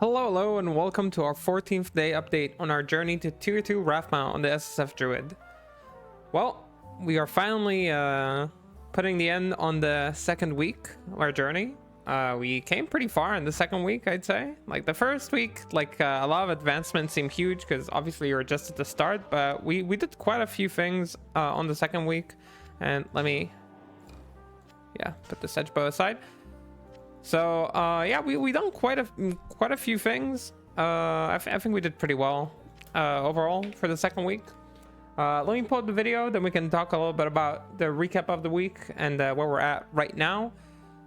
Hello, and welcome to our 14th day update on our journey to Tier 2 Rathma on the SSF Druid. Well, we are finally putting the end on the second week of our journey. We came pretty far in the second week, I'd say. Like the first week, a lot of advancements seemed huge because obviously you're just at the start, but we did quite a few things on the second week. And let me, put the sedge bow aside. So we done quite a few things. I think we did pretty well overall for the second week. Let me pull up the video, then we can talk a little bit about the recap of the week and where we're at right now.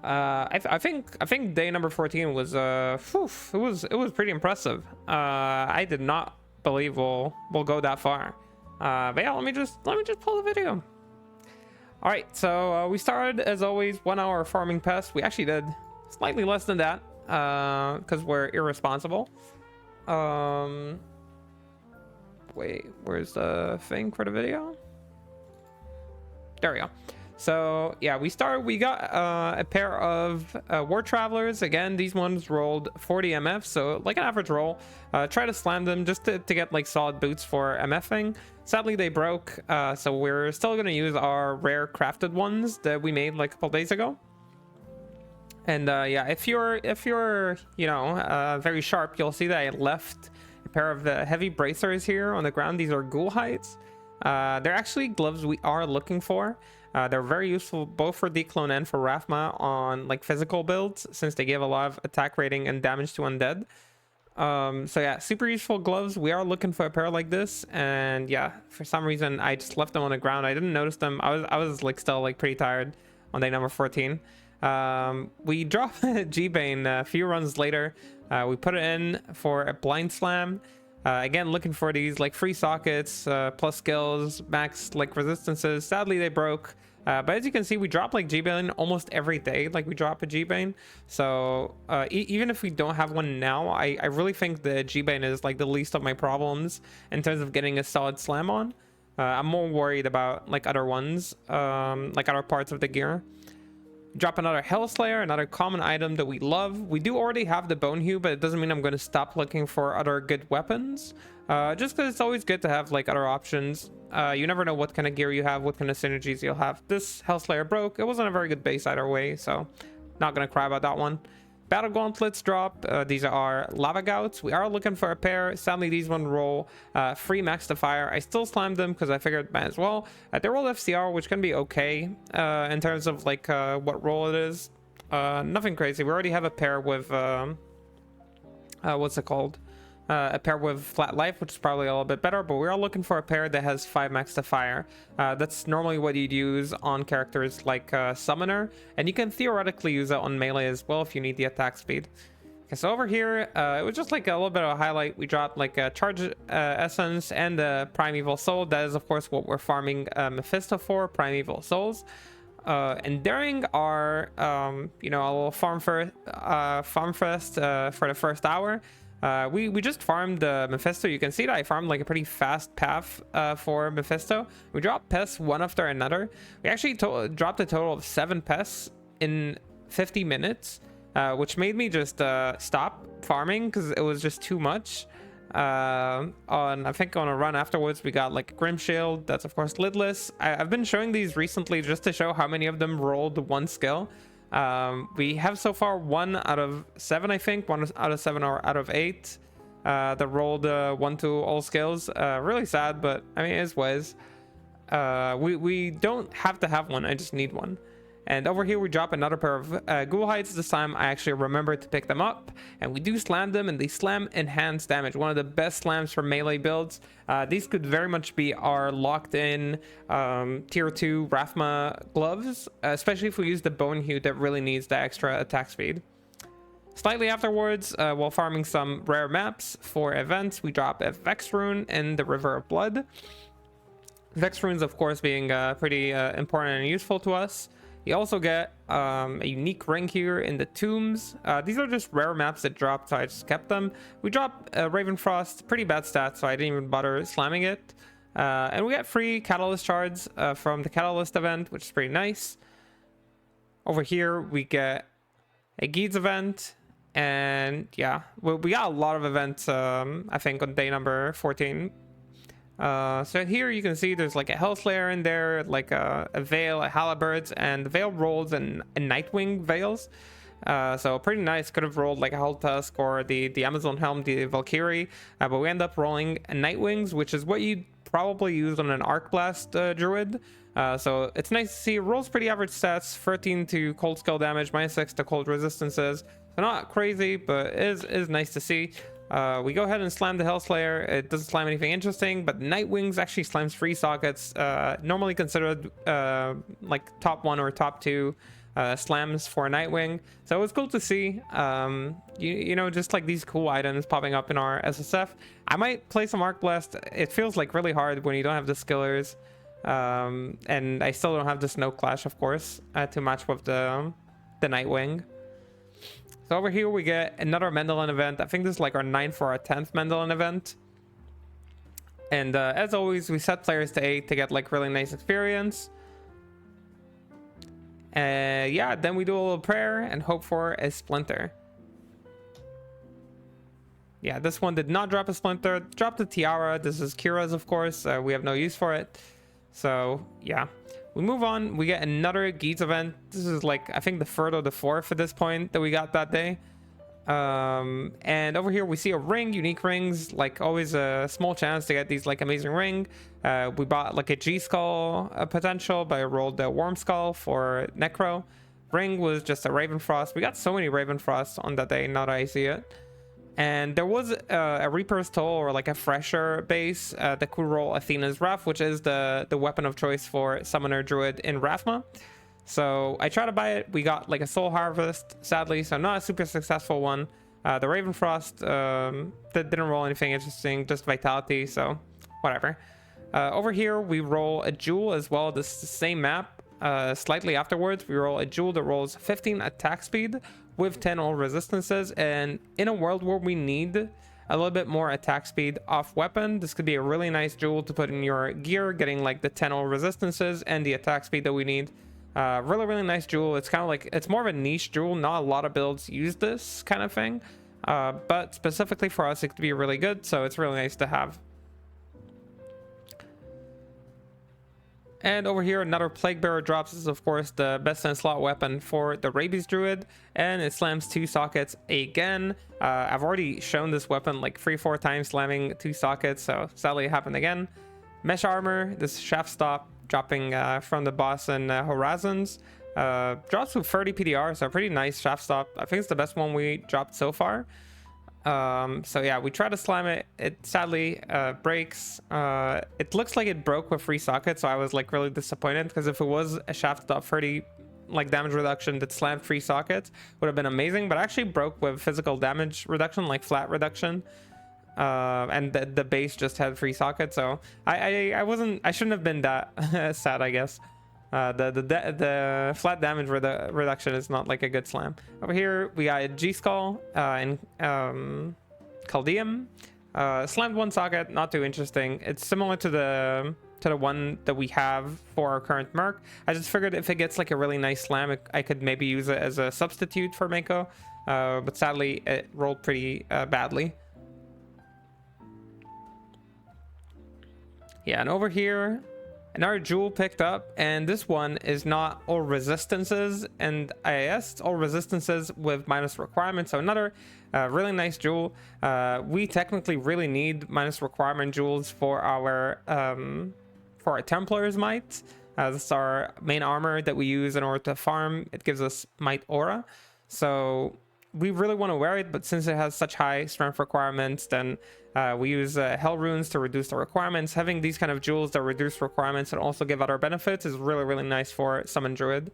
I think day number 14 was it was pretty impressive. I did not believe we'll go that far. But yeah, let me just pull the video. All right, so we started as always 1 hour farming pests. We actually did slightly less than that because we're irresponsible. Wait, where's the thing for the video? There we go. So yeah, we got a pair of war travelers. Again, these ones rolled 40 MF, so like an average roll. Try to slam them just to get like solid boots for MFing. Sadly they broke, so we're still gonna use our rare crafted ones that we made like a couple days ago. And if you're very sharp, you'll see that I left a pair of the heavy bracers here on the ground. These are ghoul hides. They're actually gloves we are looking for. They're very useful both for Declone and for Rathma on like physical builds, since they give a lot of attack rating and damage to undead. So yeah, super useful gloves. We are looking for a pair like this, and yeah, for some reason I just left them on the ground. I didn't notice them. I was like still like pretty tired on day number 14. We drop G-Bane a few runs later. We put it in for a blind slam. Again, looking for these like free sockets, plus skills, max like resistances. Sadly they broke, but as you can see, we drop like G-Bane almost every day. Like we drop a G-Bane, so even if we don't have one now, I really think the G-Bane is like the least of my problems in terms of getting a solid slam on. I'm more worried about like other ones, like other parts of the gear. Drop another Hellslayer, another common item that we love. We do already have the Bone Hue, but it doesn't mean I'm going to stop looking for other good weapons. Just because it's always good to have like other options. You never know what kind of gear you have, what kind of synergies you'll have. This Hellslayer broke. It wasn't a very good base either way, so not going to cry about that one. Battle Gauntlets drop. These are Lava Gouts. We are looking for a pair. Sadly, these one roll free max to fire. I still slammed them because I figured might as well. They roll FCR, which can be okay in terms of like what roll it is. Nothing crazy. We already have a pair with what's it called? A pair with flat life, which is probably a little bit better, but we're all looking for a pair that has 5 max to fire. That's normally what you'd use on characters like Summoner, and you can theoretically use it on melee as well if you need the attack speed. Okay, so over here, it was just like a little bit of a highlight. We dropped like a Charge Essence and a Primeval Soul. That is, of course, what we're farming Mephisto for, Primeval Souls. And during our, a little farm fest for the first hour, we just farmed Mephisto. You can see that I farmed like a pretty fast path for Mephisto. We dropped pests one after another. We actually dropped a total of 7 pests in 50 minutes, which made me just stop farming because it was just too much. I think on a run afterwards we got like a Grim Shield. That's of course lidless. I've been showing these recently just to show how many of them rolled 1 skill. We have so far 1 out of 7, I think. 1 out of 7 or out of 8 that rolled 1 to all skills. Really sad, but I mean, it is what it is. We don't have to have one. I just need one. And over here we drop another pair of ghoul hides. This time I actually remembered to pick them up, and we do slam them, and they slam enhanced damage. One of the best slams for melee builds. These could very much be our locked in tier 2 Rathma gloves, especially if we use the Bone Hue that really needs the extra attack speed. Slightly afterwards, while farming some rare maps for events, we drop a Vex Rune in the River of Blood. Vex Runes, of course, being pretty important and useful to us. You also get a unique ring here in the tombs. These are just rare maps that dropped, so I just kept them. We dropped Ravenfrost, pretty bad stats, so I didn't even bother slamming it. And we get free Catalyst shards from the Catalyst event, which is pretty nice. Over here, we get a Geeds event, And yeah, we got a lot of events, I think, on day number 14. So here you can see there's like a Hellslayer in there, like a Veil, a Halberds, and the Veil rolls and Nightwing Veils. So pretty nice. Could have rolled like a Hulltusk or the Amazon Helm, the Valkyrie, but we end up rolling a Nightwings, which is what you'd probably use on an Arc Blast Druid. So it's nice to see. It rolls pretty average stats, 13 to cold skill damage, -6 to cold resistances. So not crazy, but it is nice to see. We go ahead and slam the Hellslayer. It doesn't slam anything interesting, but Nightwings actually slams 3 sockets, normally considered like top 1 or top 2 slams for Nightwing. So it was cool to see, you know, just like these cool items popping up in our SSF. I might play some Arc Blast. It feels like really hard when you don't have the skillers, and I still don't have the Snow Clash, of course, to match with the Nightwing. So over here we get another Mendelin event. I think this is like our 9th or our 10th Mendelin event. And as always, we set players to 8 to get like really nice experience. Yeah, then we do a little prayer and hope for a Splinter. Yeah, this one did not drop a Splinter. Dropped the Tiara. This is Kira's, of course. We have no use for it. So yeah. We move on. We get another Geats event. This is like, I think, the 3rd or the 4th at this point that we got that day. And over here we see a ring, unique rings, like always a small chance to get these like amazing ring. We bought like a G Skull potential, but I rolled the Worm Skull for Necro. Ring was just a Ravenfrost. We got so many Ravenfrosts on that day, now that I see it. And there was a Reaper's Toll, or like a fresher base that could roll Athena's Wrath, which is the weapon of choice for Summoner Druid in Rathma. So I tried to buy it. We got like a Soul Harvest, sadly, so not a super successful one. The Ravenfrost that didn't roll anything interesting, just Vitality, so whatever. Over here we roll a Jewel as well. This is the same map. Slightly afterwards we roll a Jewel that rolls 15 attack speed with 10 all resistances, and in a world where we need a little bit more attack speed off weapon, this could be a really nice Jewel to put in your gear, getting like the 10 all resistances and the attack speed that we need. Really nice Jewel. It's kind of like, it's more of a niche Jewel. Not a lot of builds use this kind of thing, but specifically for us it could be really good, so it's really nice to have. And over here another Plague Bearer drops. This is of course the best in slot weapon for the Rabies Druid, and it slams 2 sockets again. I've already shown this weapon like 3-4 times slamming 2 sockets, so sadly it happened again. Mesh Armor, this Shaft Stop dropping from the boss in Horizons, drops with 30 PDR, so pretty nice Shaft Stop. I think it's the best one we dropped so far. So yeah, we try to slam it. It sadly breaks. It looks like it broke with 3 sockets, so I was like really disappointed, because if it was a Shaft Stop 30 like damage reduction that slammed 3 sockets, would have been amazing, but actually broke with physical damage reduction, like flat reduction. And the base just had 3 sockets, so I shouldn't have been that sad, I guess. The flat damage reduction is not like a good slam. Over here we got a G Skull and Caldeum. Slammed 1 socket, not too interesting. It's similar to the one that we have for our current Merc. I just figured if it gets like a really nice slam, I could maybe use it as a substitute for Mako, but sadly it rolled pretty badly. Yeah, and over here another Jewel picked up, and this one is not all resistances and IAS, it's all resistances with minus requirements. So another really nice Jewel. We technically really need minus requirement Jewels for our Templar's Might. This is our main armor that we use in order to farm. It gives us Might Aura, so we really want to wear it, but since it has such high strength requirements, then we use Hell Runes to reduce the requirements. Having these kind of Jewels that reduce requirements and also give other benefits is really nice for Summon Druid.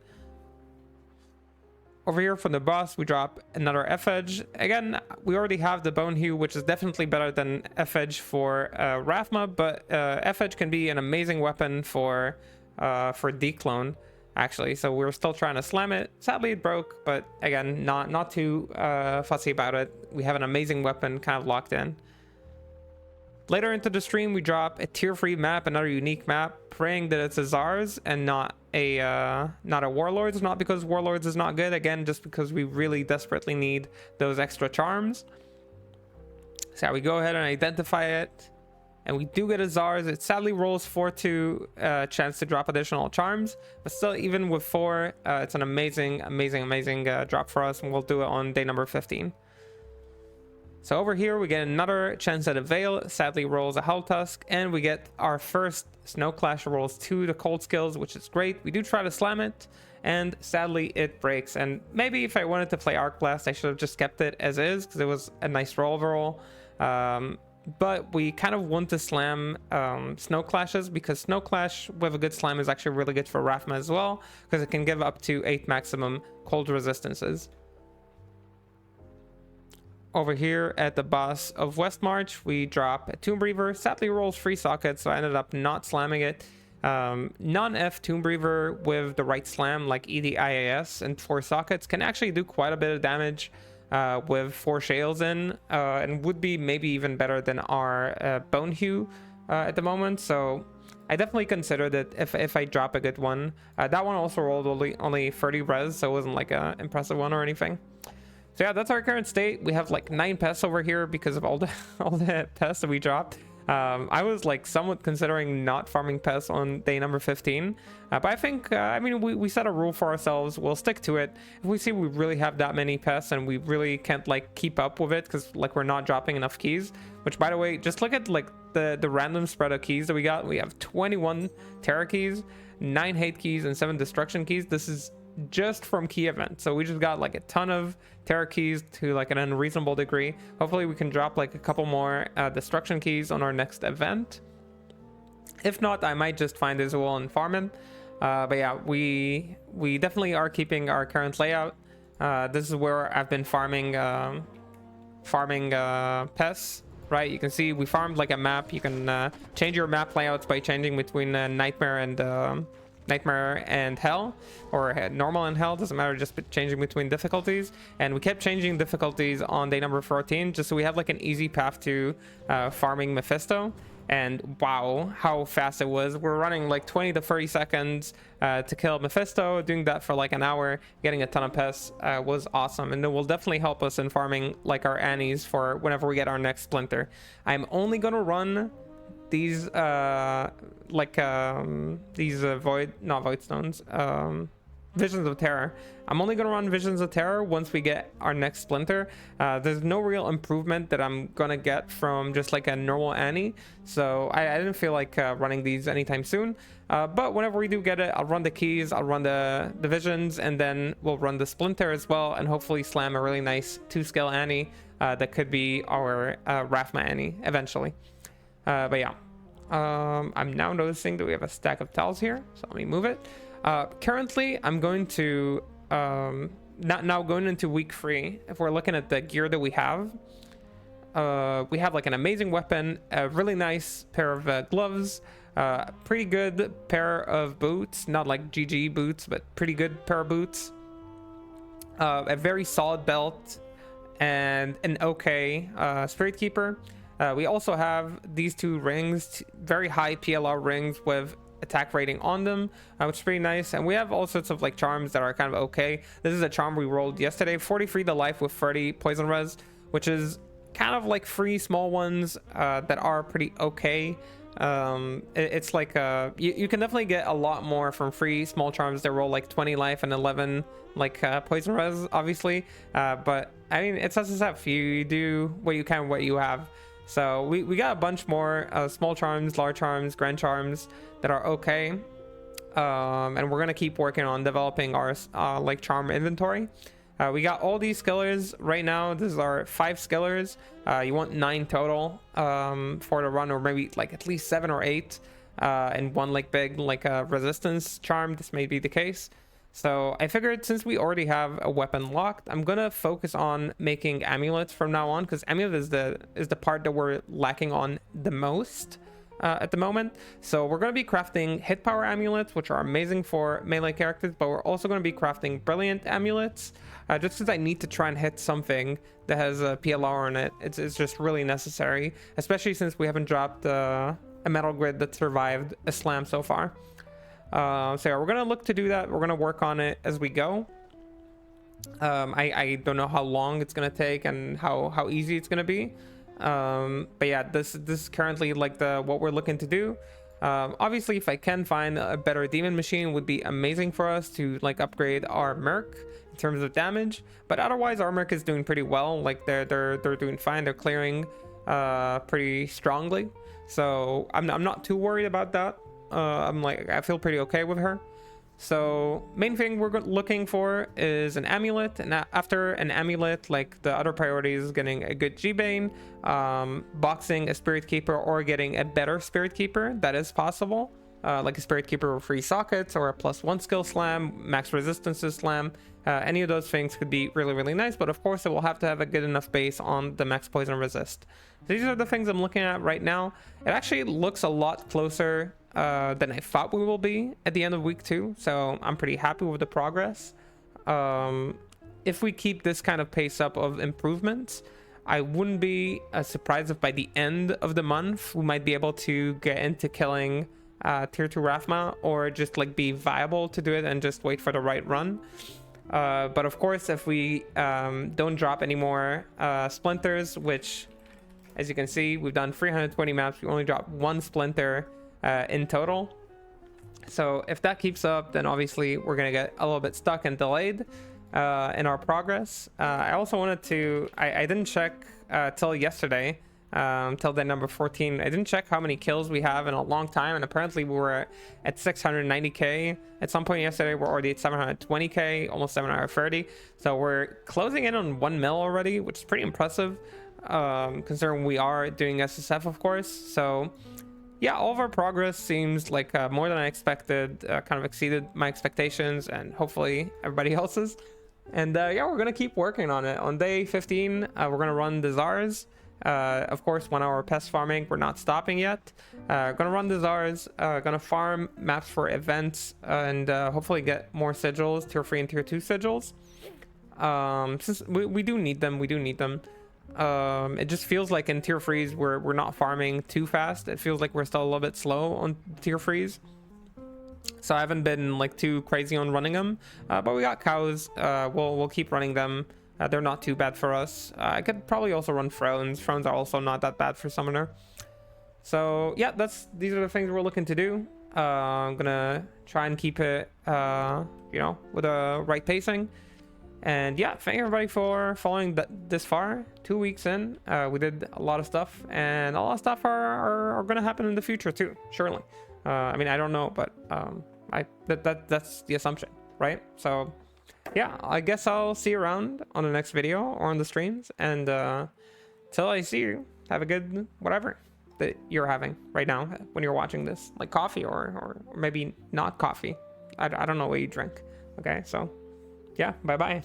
Over here from the boss, we drop another F-Edge. Again, we already have the Bone Hue, which is definitely better than F-Edge for Rathma, but F-Edge can be an amazing weapon for Declone, actually. So we're still trying to slam it. Sadly it broke, but again, not too fussy about it. We have an amazing weapon kind of locked in. Later into the stream we drop a tier 3 map, another unique map, praying that it's a Zars and not a warlords, not because warlords is not good, again just because we really desperately need those extra charms. So yeah, we go ahead and identify it, and we do get a Czars. It sadly rolls 4-2 chance to drop additional charms, but still, even with 4, it's an amazing drop for us, and we'll do it on day number 15. So over here we get another chance at a Veil, sadly rolls a Hell Tusk, and we get our first Snow Clash, rolls 2 to cold skills, which is great. We do try to slam it, and sadly it breaks. And maybe if I wanted to play Arc Blast, I should have just kept it as is, because it was a nice roll overall. But we kind of want to slam Snow Clashes, because Snow Clash with a good slam is actually really good for Rathma as well, because it can give up to 8 maximum cold resistances. Over here at the boss of Westmarch, we drop a Tomb Breaver. Sadly rolls 3 sockets, so I ended up not slamming it. Non-F Tomb Breaver with the right slam, like EDIAS and 4 sockets, can actually do quite a bit of damage with 4 Shales in, and would be maybe even better than our Bone Hue at the moment. So I definitely considered it if I drop a good one. That one also rolled only 30 res, so it wasn't like an impressive one or anything. So yeah, that's our current state. We have like 9 pests over here because of all the pests that we dropped. I was like somewhat considering not farming pests on day number 15, but I think I mean we set a rule for ourselves. We'll stick to it. If we see we really have that many pests and we really can't like keep up with it because like we're not dropping enough keys, which by the way, just look at like the random spread of keys that we got. We have 21 Terra keys, 9 hate keys, and 7 destruction keys. This is just from key events, so we just got like a ton of Terra keys to like an unreasonable degree. Hopefully we can drop like a couple more destruction keys on our next event. If not, I might just find this wall and farm him. But yeah, we definitely are keeping our current layout. This is where I've been farming pests, right? You can see we farmed like a map. You can change your map layouts by changing between Nightmare and Hell, or normal and Hell, doesn't matter, just changing between difficulties. And we kept changing difficulties on day number 14 just so we have like an easy path to farming Mephisto. And wow, how fast it was. We're running like 20 to 30 seconds to kill Mephisto. Doing that for like an hour, getting a ton of pests was awesome, and it will definitely help us in farming like our Annies for whenever we get our next Splinter. I'm only gonna run these void stones, Visions of Terror. I'm only gonna run Visions of Terror once we get our next Splinter. There's no real improvement that I'm gonna get from just like a normal Annie, so I didn't feel like running these anytime soon. But whenever we do get it, I'll run the keys, I'll run the Visions, and then we'll run the Splinter as well, and hopefully slam a really nice 2-scale Annie that could be our Rathma Annie eventually. But yeah, I'm now noticing that we have a stack of tiles here, so let me move it. Currently I'm going to now going into week 3. If we're looking at the gear that we have like an amazing weapon, a really nice pair of gloves, pretty good pair of boots, not like GG boots, but pretty good pair of boots, a very solid belt, and an okay Spirit Keeper. We also have these 2 rings, very high PLR rings with attack rating on them, which is pretty nice. And we have all sorts of like charms that are kind of okay. This is a charm we rolled yesterday, 43 to life with 30 poison res, which is kind of like 3 small ones that are pretty okay. It's like you can definitely get a lot more from 3 small charms that roll like 20 life and 11 like poison res, obviously. But I mean, it's SSF. You do what you can with what you have. So we got a bunch more small charms, large charms, grand charms that are okay, and we're gonna keep working on developing our like charm inventory. We got all these skillers right now. This is our 5 skillers. You want 9 total for the run, or maybe like at least 7 or 8, and 1 like big like a resistance charm. This may be the case. So I figured since we already have a weapon locked, I'm gonna focus on making amulets from now on, because amulet is the part that we're lacking on the most at the moment. So we're gonna be crafting hit power amulets, which are amazing for melee characters, but we're also gonna be crafting brilliant amulets, just because I need to try and hit something that has a PLR on it. It's just really necessary, especially since we haven't dropped a metal grid that survived a slam so far. So yeah, we're gonna look to do that. We're gonna work on it as we go. I don't know how long it's gonna take and how easy it's gonna be. But yeah, this is currently like what we're looking to do. Obviously, if I can find a better demon machine, would be amazing for us to like upgrade our merc in terms of damage. But otherwise, our merc is doing pretty well. Like they're doing fine. They're clearing pretty strongly. So I'm not too worried about that. I feel pretty okay with her. So main thing we're looking for is an amulet, and after an amulet, like the other priorities is getting a good G-Bane, boxing a Spirit Keeper, or getting a better Spirit Keeper. That is possible, like a Spirit Keeper with 3 sockets or a +1 skill slam, max resistances slam. Any of those things could be really nice, but of course it will have to have a good enough base on the max poison resist. These are the things I'm looking at right now. It actually looks a lot closer than I thought we will be at the end of week 2, so I'm pretty happy with the progress. If we keep this kind of pace up of improvements, I wouldn't be surprised if by the end of the month we might be able to get into killing tier 2 Rathma, or just like be viable to do it and just wait for the right run. But of course, if we don't drop any more splinters, which as you can see, we've done 320 maps, we only dropped 1 splinter in total. So if that keeps up, then obviously we're gonna get a little bit stuck and delayed in our progress. I also wanted to, I didn't check till yesterday, till day number 14. I didn't check how many kills we have in a long time, and apparently we were at 690k at some point yesterday. We're already at 720k, almost 730. So we're closing in on 1 mil already, which is pretty impressive, considering we are doing SSF, of course. So yeah, all of our progress seems like more than I expected, kind of exceeded my expectations and hopefully everybody else's. And yeah, we're gonna keep working on it. On day 15, we're gonna run the Czars. Of course, 1 hour pest farming, we're not stopping yet. Gonna run the Czars, gonna farm maps for events, and hopefully get more sigils, tier 3 and tier 2 sigils. Since we do need them, it just feels like in tier 3s we're not farming too fast. It feels like we're still a little bit slow on tier 3s. So I haven't been like too crazy on running them, but we got cows. We'll keep running them. They're not too bad for us. I could probably also run thrones. Thrones are also not that bad for summoner. So yeah, these are the things we're looking to do. I'm gonna try and keep it you know, with a right pacing. And yeah, thank everybody for following this far. 2 weeks in, we did a lot of stuff, and a lot of stuff are gonna happen in the future too, surely. I mean, I don't know, but that's the assumption, right? So yeah, I guess I'll see you around on the next video or on the streams, and till I see you, have a good whatever that you're having right now when you're watching this, like coffee or maybe not coffee. I don't know what you drink. Okay, so yeah, bye bye.